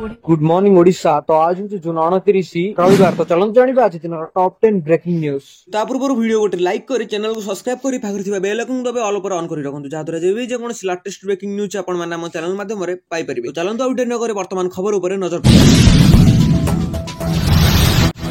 Good morning Odisha. तो आज हूँ जून 29 रविवार। तो चलते जानिबा आज दिन टॉप 10 ब्रेकिंग न्यूज। ता पूर्व वीडियो गोटे लाइक करी चैनल को सब्सक्राइब करी पाखरे थिबा बेल आइकन दबे ऑल पर ऑन करी रखंतु जाहाद्वारा जेबे जे कोनोसी लेटेस्ट ब्रेकिंग न्यूज आपण माने हम चैनल माध्यम रे पाई परिबे। तो चलंतु वीडियो न करे वर्तमान खबर ऊपर नजर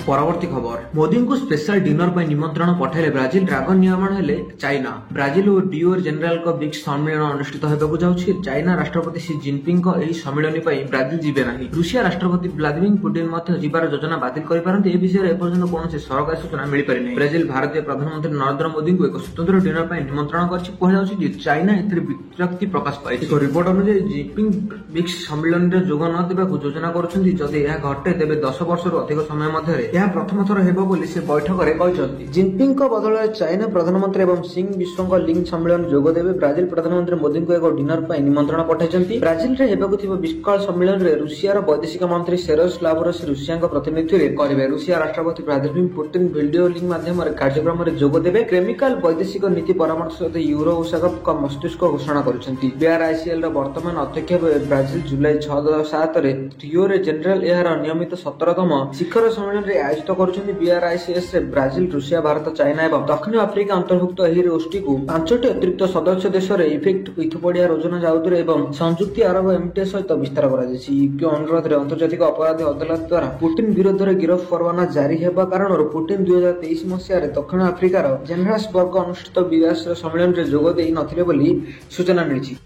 परवर्ती खबर मोदी को स्पेशल डिनर पर निमंत्रण पठाइले ब्राजिल ड्रागन नियमन हेले चाइना। ब्राजिल और डिओर जनरल को ब्रिक्स सम्मेलन अनुष्ठित होबाकु जाउछि। चाइना राष्ट्रपति सी जिनपिंग को एही सम्मेलन पर ब्राजिल जिबे नाही। रूसिया राष्ट्रपति व्लादिमीर पुतिन मध्य जिबार योजना बातिल करि पारନ୍ତି। ए विषय एपर्यंत कोनोसी सरकारी सूचना मिलि पारि नै। ब्राजिल भारतीय प्रधानमंत्री नरेंद्र मोदी को एक स्वतंत्र डिनर पर निमंत्रण करछि। कहला जाउछि जे चाइना एथिरे विरक्ति प्रकाश पाइछि। एक रिपोर्ट अनुसार जिनपिंग ब्रिक्स सम्मेलन रे जोग न देबाकु योजना करूछन्ति। जदि यह घटे तेबे 10 वर्षर अधिक समय मध्ये यह प्रथम थर हेबो बोली से बैठक रे कहछन्ति। जिनपिंग को बदल चाइना प्रधानमंत्री एवं सिंह विश्व लिंग सम्मेलन जोग देबे। ब्राजिल प्रधानमंत्री मोदी को एक डिनर पर निमंत्रण पठाइछन्ति। ब्राजिल रे हेबाकु थिबो विश्व सम्मेलन रे रूसिया रो वैदेशिक मंत्री सेरोस लावरस रूसिया को प्रतिनिधित्व रे करिवे। रूसिया राष्ट्रपति व्लादिमीर पुतिन वीडियो लिंक माध्यम रे कार्यक्रम रे जोग देबे। केमिकल वैदेशिक नीति परामर्श यूरो उसागप का मस्तिष्क घोषणा करिसन्ति। बीआरआईसीएल रो वर्तमान अध्यक्ष ब्राजिल जुलाई 6-7 रे रियो रे जनरल एहार नियमित 17तम शिखर सम्मेलन रे आयोजित करुछन्ति। बीआरआईसीएस रे ब्राजिल रूसिया भारत चाइना एवं दक्षिण आफ्रिका अंतर्भुक्त एही गोष्ठी को 5टी अतिरिक्त सदस्य देश रे इफेक्ट इथोपिया योजना जाउतरे एवं संयुक्त अरब एमिरेट्स सहित विस्तार करा जायछि। यूके अनुरोध रे अंतर्जातिक अपराध अदालत द्वारा पुतिन विरोध रे गिरफ परवाना जारी हेबा कारण पुतिन 2023 मसिया रे दक्षिण आफ्रिकार जोहान्सबर्ग अनुष्ठित बीआरआईसीएस सम्मेलन रे जोग देई नथिले बोली सूचना मिलिछि।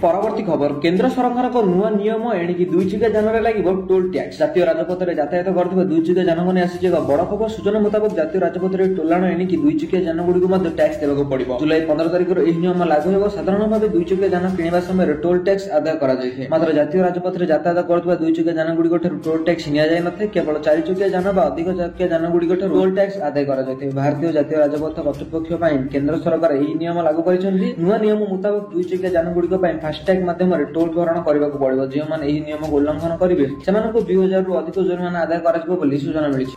परवर्ती खबर केंद्र सरकार को नुआ नियम एणिकी दुई चकिया जान लगे टोल टैक्स। जातीय राजपथ में यातायात करथिबा दुई चकिया जान को आसी एक बड़ खबर। सूचना मुताबिक जातीय राजपथ में टोलाण एणिकी दुई चकिया जान गुडी को टैक्स देबाक पड़िबो। जुलाई 15 तारिख एही नियम लागू हेबो। साधारण भाव दुई चकिया जान किनिबा समय टोल टैक्स आदाय करा जायथे। मात्र जातीय राजपथ में यातायात करथिबा दुई चकिया जान गुडी को टोल टैक्स निया जाय नथे। केवल 4 चकिया जान बा अधिक चकिया जान गुडी को टोल टैक्स आदाय करा जायथे। भारतीय जातीय राजपथ कर्तृपक्ष पई केंद्र सरकार एही नियम लागू करिसथि। नुआ नियम मुताबिक दुई चकिया जान गुडी को पई फास्टैग माध्यम टोल भरण करने को पड़ो। जो मैंने यह नियम को उल्लंघन करेंगे से 2000 रु अधिक जुर्माना आदाय कर सूचना मिली।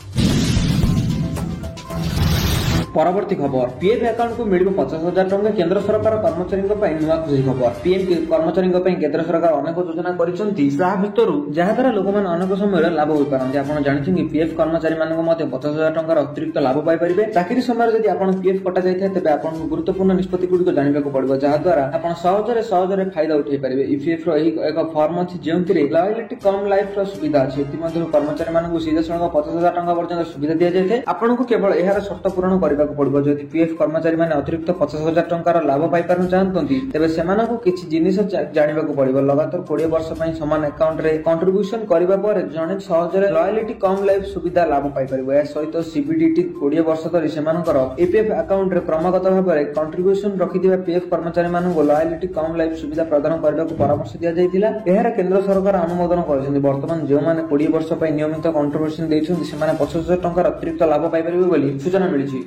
परवर्ती खबर पीएफ अकाउंट को मिल 50,000 टंका। केंद्र सरकार कर्मचारी नुआ खुशी खबर। पीएम कर्मचारी केंद्र सरकार अनेक योजना करिसंती। जहाद्वारा लोक मैंने अनेक समय लाभ हो पारନ୍ତି। आप जानते पीएफ कर्मचारी 50,000 टंकार अतिरिक्त लाभ पाइपर। चाकरी समय जब आप पीएफ कटा जाए तेज आपको गुरुत्वपूर्ण निष्पत्ति गुड़िक जानवाक पड़ो जहाद्वारा आप सहजरे फायदा उठाई पारे। ईपीएफ एक फर्म अच्छी जो लॉयल्टी कम लाइफ सुविधा अच्छी। कर्मचारी सीधा सड़क 50,000 टंका पर्यंत सुविधा दि जाए। आपको केवल यार शर्त पूरण करने पड़ो। जदि पीएफ कर्मचारी माने अतिरिक्त 50,000 टंकार लाभ पाई पारन चाहतंती तेबे सेमानकु किछि जिनिस जानिबाकु पड़िबो। लगातार 20 वर्ष पई समान अकाउंट रे कंट्रीब्यूशन करबा पर जने सहजरे लॉयल्टी कम लाइफ सुविधा लाभ पाई परिबो। ए सहित सीबीडीटी 20 वर्ष धरि सेमानकर ईपीएफ अकाउंट रे क्रमगत भाबरे कंट्रीब्यूशन रखिदिबा पीएफ कर्मचारी मानकु लॉयल्टी कम लाइफ सुविधा प्रदान करबाकु परामर्श दिया जायतिला। एहार केंद्र सरकार अनुमोदन करछन्ती। वर्तमान जो माने 20 वर्ष पई नियमित कंट्रीब्यूशन दैछन्ती सेमाने 50,000 टंकार अतिरिक्त लाभ पाई परिबो बोली सूचना मिलिछि।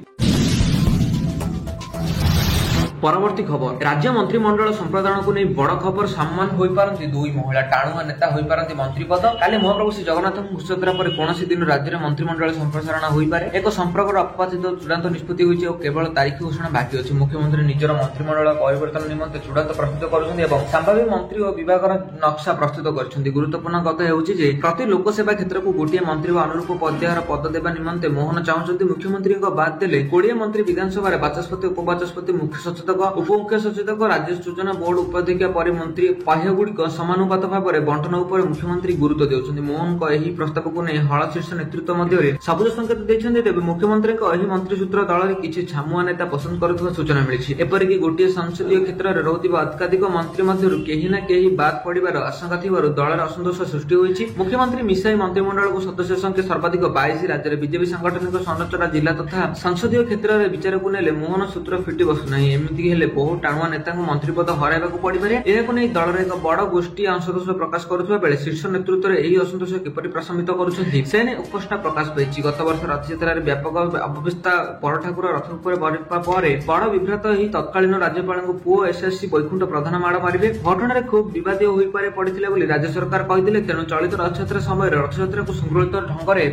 परवर्ती खबर राज्य मंत्रिमंडल संप्रदान को नहीं बड़ खबर। सम्मान हो पारନ୍ତି दुई महिला टाणुआ नेता हो पारନ୍ତି मंत्री पद। काली महाप्रभु श्री जगन्नाथ घोषयात्रा पर कौन दिन राज्य में मंत्रिमंडल संप्रसारण हो पारे। एक संपर्क अपवादित चूड़ांत निष्पत्ति होइछि और केवल तारीख घोषणा बाकी अछि। मुख्यमंत्री निजर मंत्रिमंडल परिवर्तन निमंते चूड़ांत प्रस्तुत करुछन्ति एवं संभाव्य मंत्री और विभागर नक्शा प्रस्तुत करछन्ति। गुरुत्वपूर्ण कथा हेउछि जे प्रति लोकसेवा क्षेत्र को गोटे मंत्री व अनुरूप पदयार पद देबा निमंते मोहन चाहुछन्ति। मुख्यमंत्री को बाद देले 20 मंत्री विधानसभा रे बाचस्पति उपबाचस्पति मुख्य सचिव उपमुख्य सचेतक राज्य सूचना बोर्ड उपाध्यक्ष पर मंत्री पाह्य गुड़िक समानुपात भाव में बंटन उपर मुख्यमंत्री गुरुत्व देउछन्ति। मोहन को एही प्रस्ताव को नहीं हल शीर्ष नेतृत्व मध्य सबुज संकेत देछन्ति। तेबे मुख्यमंत्री को एही मंत्री सूत्र दल किछि छामुआ नेता पसंद करुवा सूचना मिलिछि। एपरिक गोटे संसदीय क्षेत्र में रहुथिबा अधिकाधिक मंत्री मध्यरु केही ना केही बाद पड़िबार आशंका थिबारु दलर असंतोष सृष्टि होइछि। मुख्यमंत्री मिसाई मंत्रिमंडल को सदस्य संख्या सर्वाधिक 22 राज्य में बीजेपी सांगठनिक संरचना जिला तथा संसदीय क्षेत्र में विचार को नेले मोहन सूत्र फिटी बसुना। एमिति हेले बहु टाणुआ नेता मंत्री पद हराइबाकु पड़िपारे। एहाकु नै दलर एक बड़ गोष्ठी असंतोष प्रकाश करुवा बेले शीर्ष नेतृत्व में यही असंतोष किपरि प्रशमित करुछन्ति से नै उपस्था प्रकाश पाइछि। गत वर्ष रथयात्रा रे व्यापक अव्यवस्था बड़ ठाकुर रथ उपर बरिपा परे बड़ विभ्रात ही तत्कालीन राज्यपाल पुओ एसएससी वैकुंठ प्रधान माड़ मारिबे। घटना खूब विवादीय होई पारे पड़िथिले बोली राज्य सरकार कहिथिले। तेणु चलित रथयात्रा समय रथयात्रा को सुगृहित ढंग से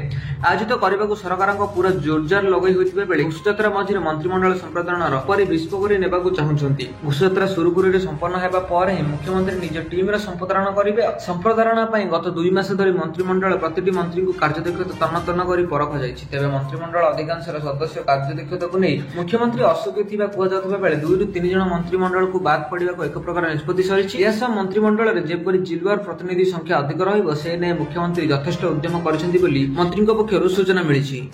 आयोजित करने सरकार पूरा जोरजार लगे होइथिबा बेले घोषयात्रा मझिरे मंत्रिमंडल संप्रदानर परि विस्फोट देबाकू चाहुछंती। घोषयात्रा सुरुखुरुरे संपन्न हेबा पर ही मुख्यमंत्री निज टीम संप्रसारण करिवे। संप्रसारण पई गत 2 मास धरि मंत्रिमंडल प्रतिटी मंत्री को कार्यदक्षता तन्न करी परखा जायछि। तेबे मंत्रिमंडल अधिकांश सदस्य कार्यदक्षता को नहीं मुख्यमंत्री असुख थिबा कुआ जातबा बेले 2 ରୁ 3 जण मंत्रिमंडल को बाद पड़िबाको एक प्रकार निष्पत्ति सरिछि। एसा मंत्रिमंडल रे जेपरि जिल्लार प्रतिनिधि संख्या अधिक रहिबो से ने मुख्यमंत्री यथेष्ट उद्यम करिसेंती बोली मंत्रीक पक्षरु सूचना मिलिछि।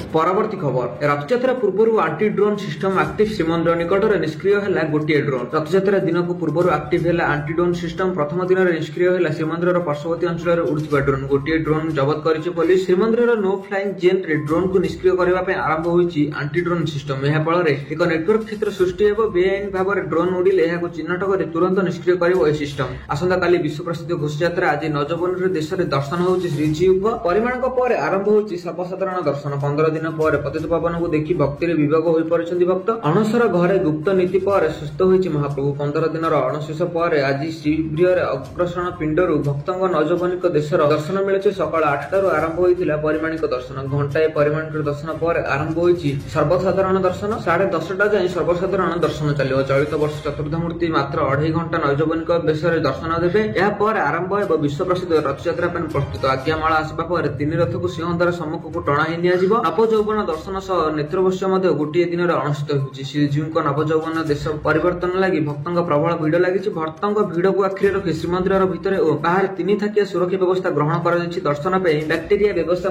परवर्ती खबर रथयात्रा पूर्व anti drone system active Shrimandir निकट में निष्क्रिय है गोटे ड्रोन। रथयात्रा दिन को पूर्व एक्टिव है आंटी ड्रोन सिस्टम प्रथम दिन में निष्क्रिय है श्रीमंदिर पार्श्ववर्ती अंचल उड़ुवा ड्रोन। गोटे ड्रोन जबत कर पुलिस। श्रीमंदिर नो फ्लाइंग जेन रे ड्रोन को निष्क्रिय करने आरंभ होती आंटी ड्रोन सिस्टम। यह फल एक नेटवर्क क्षेत्र सृष्टि हो बेआईन भाव में ड्रोन उड़िले यह चिन्हट कर तुरंत निष्क्रिय कर सिस्टम। आसंता काली विश्व प्रसिद्ध घोषयात्रा आज नजबन देश में दर्शन होची श्रीजीव परिमाण पर आरंभ होची सर्वसाधारण दर्शन। 15 दिन पर पतित पावन को देखि भक्ति विभाग हो परिचंदी भक्त। अणसर घरे गुप्त नीति पर सुस्थ होइछि महाप्रभु। 15 दिन अणशेष पर आज शिविर अग्रसरण पिंडरू भक्तों नजबनिक देशर दर्शन मिले। सकाल 8 आरंभ होइतिला परिमाणिक दर्शन। घंटाए परिमाणिक दर्शन पर आरंभ होइछि सर्वसाधारण दर्शन। 10:30 जाए सर्वसाधारण दर्शन चलियो। चलित वर्ष चतुर्थ मूर्ति मात्र 2.5 घंटा नजबनिक बेसरे दर्शन देबे। या पर आरंभ हेबो विश्व प्रसिद्ध रथयात्रा ପାଇଁ प्रस्तुत। आज्ञामाला आसबा पर 3 रथ को सिंहद्वार सम्मुख को टणा ही निया जिवो। नवजौवन दर्शन सह नेत्रवश्य गोटे दिन अनुष्ठित होगी। श्रीजीव नवजौवन देश परिवर्तन लगी भक्तों प्रबल भिड़ लगी। भक्तों भिड़ को आखिरी रखी श्रीमंदिर भितर और बाहर 3 थाकिया सुरक्षा व्यवस्था ग्रहण कर दर्शन बैक्टेरिया व्यवस्था।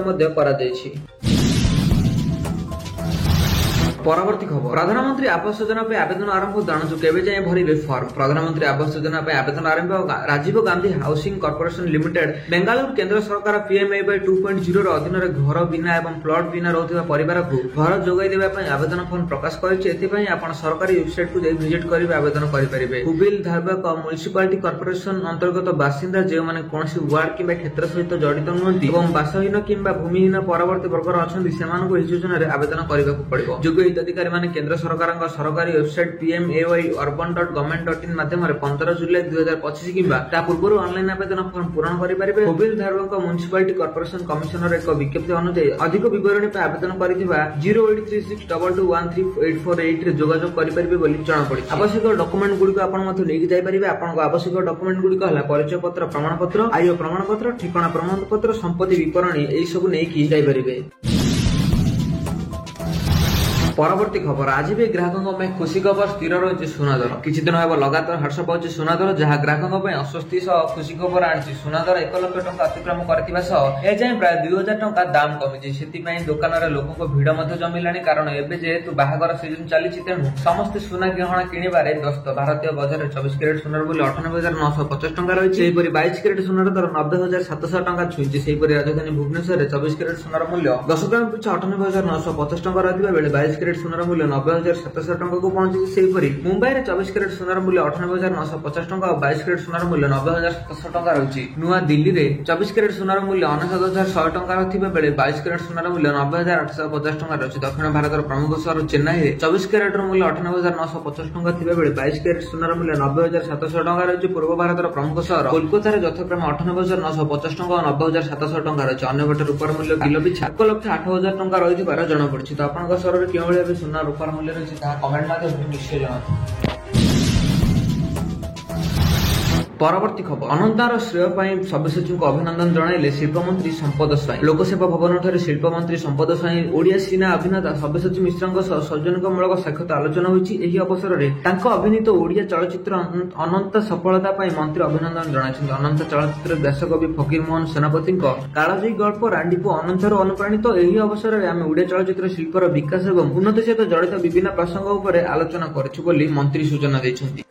परवर्ती खबर प्रधानमंत्री आवास योजना पे आवेदन आरंभ। जाणु केवे जाए भरिबे फॉर्म। प्रधानमंत्री आवास योजना पे आवेदन आरंभ। Rajiv Gandhi housing corporation limited Bengaluru केंद्र सरकार पीएमए 2.0 रो अधीन रे घर बिना एवं प्लॉट बिना रहउथिबा परिवार को घर जोगाई देबा पई आवेदन फॉर्म प्रकाश करिछि। एथि पई आपण सरकारी वेबसाइट को जाई विजिट करिवे आवेदन करि परिबे। हुबिल धारबाक म्युनिसिपालिटी कॉर्पोरेशन अंतर्गत बासिंदा जे माने कोनसी वार्ड किबा क्षेत्र सहित जडित नहंती एवं बासहीन किबा भूमिहीन परवर्ती वर्गर अछंती सेमान को एहि योजना रे आवेदन करिबाकू पड़िबो। जोग्य अधिकारी माने केंद्र सरकार सरकारी वेबसाइट pmay.urban.government.in माध्यम 15 जुलाई 2025 किंबा ता पूर्व ऑनलाइन आवेदन फॉर्म पूर्ण करि परिबे। मोबाइल धारक म्युनिसिपालिटी कॉर्पोरेशन कमिशनर एक विज्ञप्ति अनुसार अधिक विवरणी पे आवेदन करिथिबा 083622138848 रे जोगाजोग करि परिबे बोली जणा पड़ी। आवश्यक डॉक्यूमेंट गुडी को आपण मथ लेकि जाय परिबे। आपण आवश्यक डॉक्यूमेंट गुडी को हला परिचय पत्र प्रमाण पत्र आय प्रमाण पत्र ठिकाना प्रमाण पत्र संपत्ति विवरणी एई सब नेकि जाय परिबे। परवर्ती खबर आज भी ग्राहकों में खुशी खबर स्थिर रही सुना दर। किछि दिन हेब लगातार हर्ष पाउछि सुना दर जहां ग्राहकों में अस्वस्ति सह खुशी खबर आछि। सुना दर 1 लाख टंका अतिक्रम करथिबा सह ए जाय प्राय 2000 टंका दाम कमिछि। सेति पई दुकान रे लोकको भीड़ मध्य जमिलानी कारण एबे जेहेतु बाहागर सीजन चलीछि तेणु समस्त सुना गहना किनिबारे व्यस्त। भारतीय बजार रे 24 कैरेट सुनार मूल्य 98950 टंका रहिछि। सेहिपरि 22 कैरेट सुनार दर 90700 टंका छुइछि। सेहिपरि राजधानी भुवनेश्वर रे 24 कैरेट सुनार मूल्य 10 ग्राम पिछा 98950 टंका रहिबा बेले 22 कैरेट सुनार मूल्य 90700 टंका को पहुंची। सेहिपरि मुंबई रे 24 कैरेट सुनार मूल्य 98950 टंका और 22 कैरेट सुनार मूल्य 90700 टंका रहिछि। नुआ दिल्ली रे 24 कैरेट सुनार मूल्य 99100 टंका रथिबा बेले 22 कैरेट सुनार मूल्य 90850 टंका रहिछि। दक्षिण भारतर प्रमुख शहर चेन्नई रे 24 कैरेट मूल्य 98950 टंका थिबा बेले 22 कैरेट सुनार मूल्य 90700 टंका रहिछि। पूर्व भारतर प्रमुख शहर कोलकाता रे यथाक्रमे 98950 टंका और 90700 टंका रहिछि। अन्य बटे रूपार मूल्य किलो पिछा 1,08,000 टंका रहिथिबार जणा पड़छि। तो आपनका शहर रे केउ भली सुना रूपार मूल्य रहिछि ता कमेंट माध्यम निश्चय जणाନ୍ତୁ। परवर्ती खबर अनंतार श्रेय पाई सब्यसाची को अभिनंदन जणाइले शिल्पमंत्री संपद स्वाई। लोकसेवा भवन ठारे शिल्पमंत्री संपद स्वाई ओडिया सिनेमा अभिनेता सब्यसाची मिश्रଙ୍କ सह सौजन्यमूलक साक्षात आलोचना होईछि। एही अवसर रे तांको अभिनीत ओडिया चलचित्र अनंत सफलता पाई मंत्री अभिनंदन जणाइछन्ति। अनंत चलचित्र व्यासकवि फकीर मोहन सेनापतिଙ୍କ काळजयी गल्प रांडीपु अनंतरो अनुप्राणित। एही अवसर रे आमे ओडिया चलचित्र शिल्पर विकास एवं उन्नति सहित जड़ित विभिन्न प्रसंग उपरे आलोचना करछु बोली मंत्री सूचना दैछन्ति।